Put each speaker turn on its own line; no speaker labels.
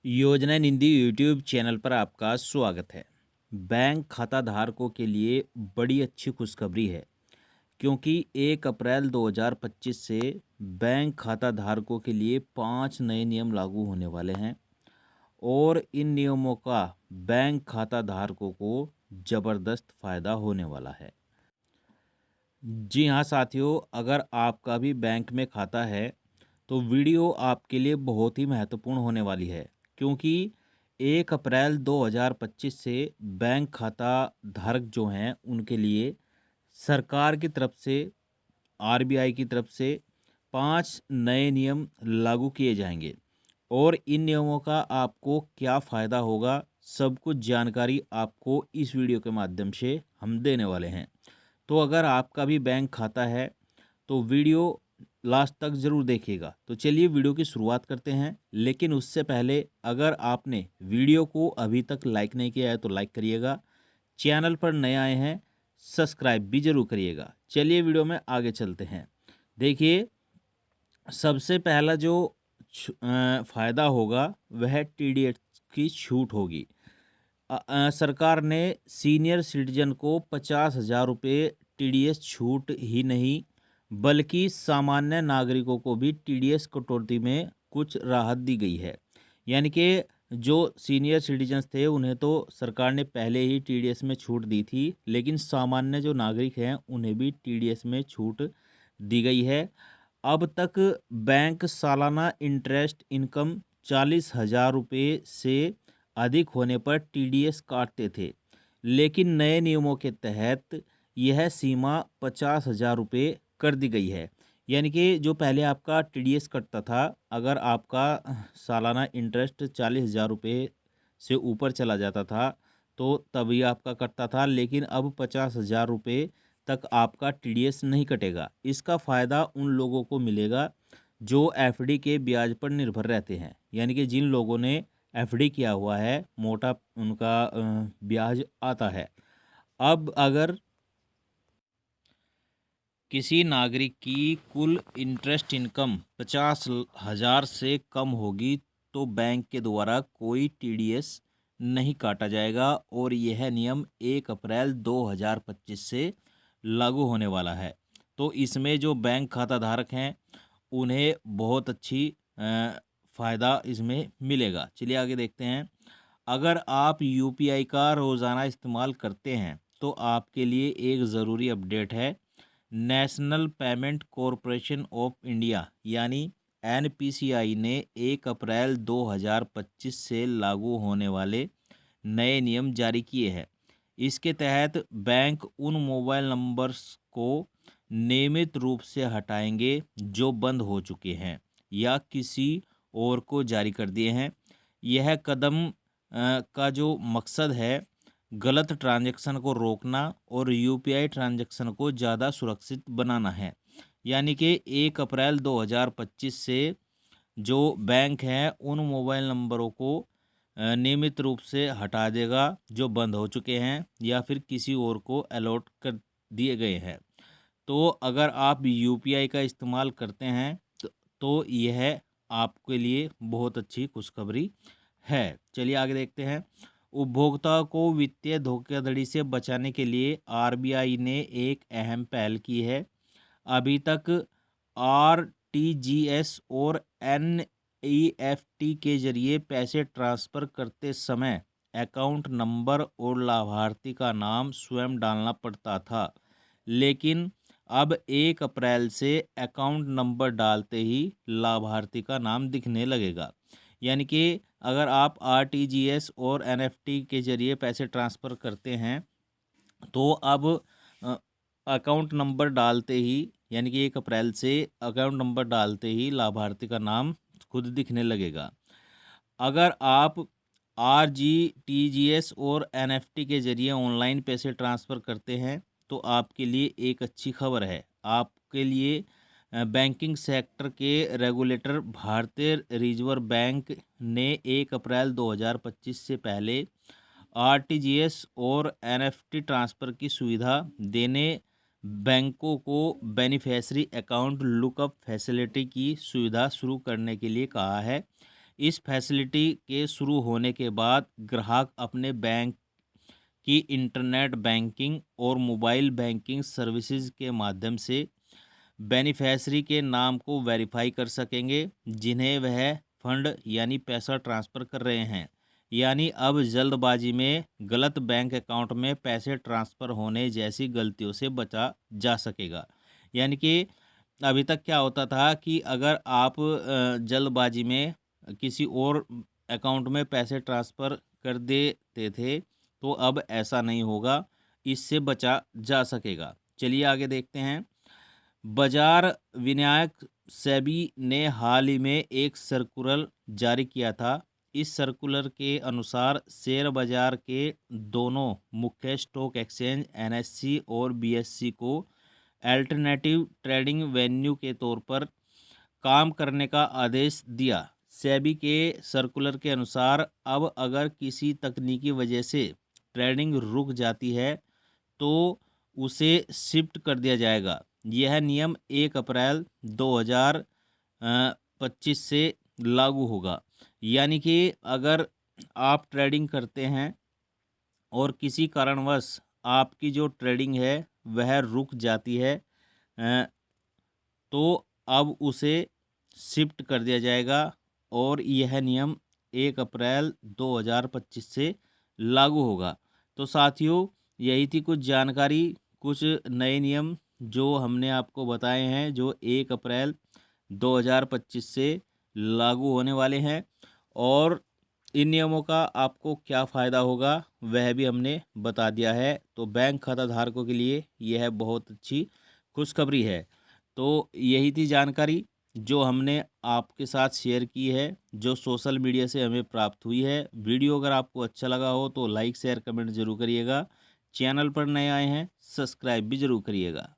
योजना निधि YouTube channel पर आपका स्वागत है। बैंक खाता धारकों के लिए बड़ी अच्छी खुशखबरी है क्योंकि 1 अप्रैल 2025 से बैंक खाता धारकों के लिए 5 नए नियम लागू होने वाले हैं और इन नियमों का बैंक खाता धारकों को ज़बरदस्त फ़ायदा होने वाला है। जी हाँ साथियों, अगर आपका भी बैंक में खाता है तो वीडियो आपके लिए बहुत ही महत्वपूर्ण होने वाली है क्योंकि 1 अप्रैल 2025 से बैंक खाता धारक जो हैं उनके लिए सरकार की तरफ से आरबीआई की तरफ से 5 नए नियम लागू किए जाएंगे और इन नियमों का आपको क्या फ़ायदा होगा, सब कुछ जानकारी आपको इस वीडियो के माध्यम से हम देने वाले हैं। तो अगर आपका भी बैंक खाता है तो वीडियो लास्ट तक ज़रूर देखिएगा। तो चलिए वीडियो की शुरुआत करते हैं, लेकिन उससे पहले अगर आपने वीडियो को अभी तक लाइक नहीं किया है तो लाइक करिएगा। चैनल पर नए आए हैं सब्सक्राइब भी ज़रूर करिएगा। चलिए वीडियो में आगे चलते हैं। देखिए, सबसे पहला जो फ़ायदा होगा वह टीडीएस की छूट होगी। सरकार ने सीनियर सिटीजन को 50,000 रुपये टीडीएस छूट ही नहीं बल्कि सामान्य नागरिकों को भी टीडीएस कटौती में कुछ राहत दी गई है। यानी कि जो सीनियर सिटीजन्स थे उन्हें तो सरकार ने पहले ही टीडीएस में छूट दी थी, लेकिन सामान्य जो नागरिक हैं उन्हें भी टीडीएस में छूट दी गई है। अब तक बैंक सालाना इंटरेस्ट इनकम 40,000 रुपये से अधिक होने पर टीडीएस काटते थे, लेकिन नए नियमों के तहत यह सीमा 50,000 रुपये कर दी गई है। यानी कि जो पहले आपका टीडीएस कटता था, अगर आपका सालाना इंटरेस्ट 40,000 रुपये से ऊपर चला जाता था तो तभी आपका कटता था, लेकिन अब 50,000 रुपये तक आपका टीडीएस नहीं कटेगा। इसका फ़ायदा उन लोगों को मिलेगा जो एफडी के ब्याज पर निर्भर रहते हैं। यानी कि जिन लोगों ने एफडी किया हुआ है, मोटा उनका ब्याज आता है। अब अगर किसी नागरिक की कुल इंटरेस्ट इनकम 50,000 से कम होगी तो बैंक के द्वारा कोई टीडीएस नहीं काटा जाएगा और यह नियम 1 अप्रैल 2025 से लागू होने वाला है। तो इसमें जो बैंक खाता धारक हैं उन्हें बहुत अच्छी फ़ायदा इसमें मिलेगा। चलिए आगे देखते हैं। अगर आप यूपीआई का रोज़ाना इस्तेमाल करते हैं तो आपके लिए एक ज़रूरी अपडेट है। National payment corporation of India यानी एनपीसीआई ने 1 अप्रैल 2025 से लागू होने वाले नए नियम जारी किए हैं। इसके तहत बैंक उन मोबाइल नंबर्स को नियमित रूप से हटाएंगे जो बंद हो चुके हैं या किसी और को जारी कर दिए हैं। यह कदम का जो मकसद है गलत ट्रांजैक्शन को रोकना और यूपीआई ट्रांजैक्शन को ज़्यादा सुरक्षित बनाना है। यानी कि 1 अप्रैल 2025 से जो बैंक है उन मोबाइल नंबरों को नियमित रूप से हटा देगा जो बंद हो चुके हैं या फिर किसी और को अलॉट कर दिए गए हैं। तो अगर आप यूपीआई का इस्तेमाल करते हैं तो यह आपके लिए बहुत अच्छी खुशखबरी है। चलिए आगे देखते हैं। उपभोक्ता को वित्तीय धोखाधड़ी से बचाने के लिए आरबीआई ने एक अहम पहल की है। अभी तक आरटीजीएस और एनईएफटी के जरिए पैसे ट्रांसफ़र करते समय अकाउंट नंबर और लाभार्थी का नाम स्वयं डालना पड़ता था, लेकिन अब 1 अप्रैल से अकाउंट नंबर डालते ही लाभार्थी का नाम दिखने लगेगा। यानी कि अगर आप आरटीजीएस और एनएफटी के जरिए पैसे ट्रांसफ़र करते हैं तो अब अकाउंट नंबर डालते ही यानी कि 1 अप्रैल से अकाउंट नंबर डालते ही लाभार्थी का नाम खुद दिखने लगेगा। अगर आप आरजीटीजीएस और एनएफटी के जरिए ऑनलाइन पैसे ट्रांसफ़र करते हैं तो आपके लिए एक अच्छी खबर है। आपके लिए बैंकिंग सेक्टर के रेगुलेटर भारतीय रिजर्व बैंक ने 1 अप्रैल 2025 से पहले आरटीजीएस और एनएफटी ट्रांसफ़र की सुविधा देने बैंकों को बेनिफिशियरी अकाउंट लुकअप फैसिलिटी की सुविधा शुरू करने के लिए कहा है। इस फैसिलिटी के शुरू होने के बाद ग्राहक अपने बैंक की इंटरनेट बैंकिंग और मोबाइल बैंकिंग सर्विसेज के माध्यम से बेनिफिशियरी के नाम को वेरीफाई कर सकेंगे जिन्हें वह फंड यानी पैसा ट्रांसफ़र कर रहे हैं। यानी अब जल्दबाजी में गलत बैंक अकाउंट में पैसे ट्रांसफ़र होने जैसी गलतियों से बचा जा सकेगा। यानी कि अभी तक क्या होता था कि अगर आप जल्दबाजी में किसी और अकाउंट में पैसे ट्रांसफ़र कर देते थे तो अब ऐसा नहीं होगा, इससे बचा जा सकेगा। चलिए आगे देखते हैं। बाजार विनियामक सेबी ने हाल ही में एक सर्कुलर जारी किया था। इस सर्कुलर के अनुसार शेयर बाजार के दोनों मुख्य स्टॉक एक्सचेंज एनएससी और बीएससी को अल्टरनेटिव ट्रेडिंग वेन्यू के तौर पर काम करने का आदेश दिया। सेबी के सर्कुलर के अनुसार अब अगर किसी तकनीकी वजह से ट्रेडिंग रुक जाती है तो उसे शिफ्ट कर दिया जाएगा। यह नियम 1 अप्रैल 2025 से लागू होगा। यानी कि अगर आप ट्रेडिंग करते हैं और किसी कारणवश आपकी जो ट्रेडिंग है वह रुक जाती है तो अब उसे शिफ्ट कर दिया जाएगा और यह नियम 1 अप्रैल 2025 से लागू होगा। तो साथियों, यही थी कुछ जानकारी, कुछ नए नियम जो हमने आपको बताए हैं जो 1 अप्रैल 2025 से लागू होने वाले हैं। और इन नियमों का आपको क्या फ़ायदा होगा वह भी हमने बता दिया है। तो बैंक खाता धारकों के लिए यह बहुत अच्छी खुशखबरी है। तो यही थी जानकारी जो हमने आपके साथ शेयर की है, जो सोशल मीडिया से हमें प्राप्त हुई है। वीडियो अगर आपको अच्छा लगा हो तो लाइक शेयर कमेंट ज़रूर करिएगा। चैनल पर नए आए हैं सब्सक्राइब भी ज़रूर करिएगा।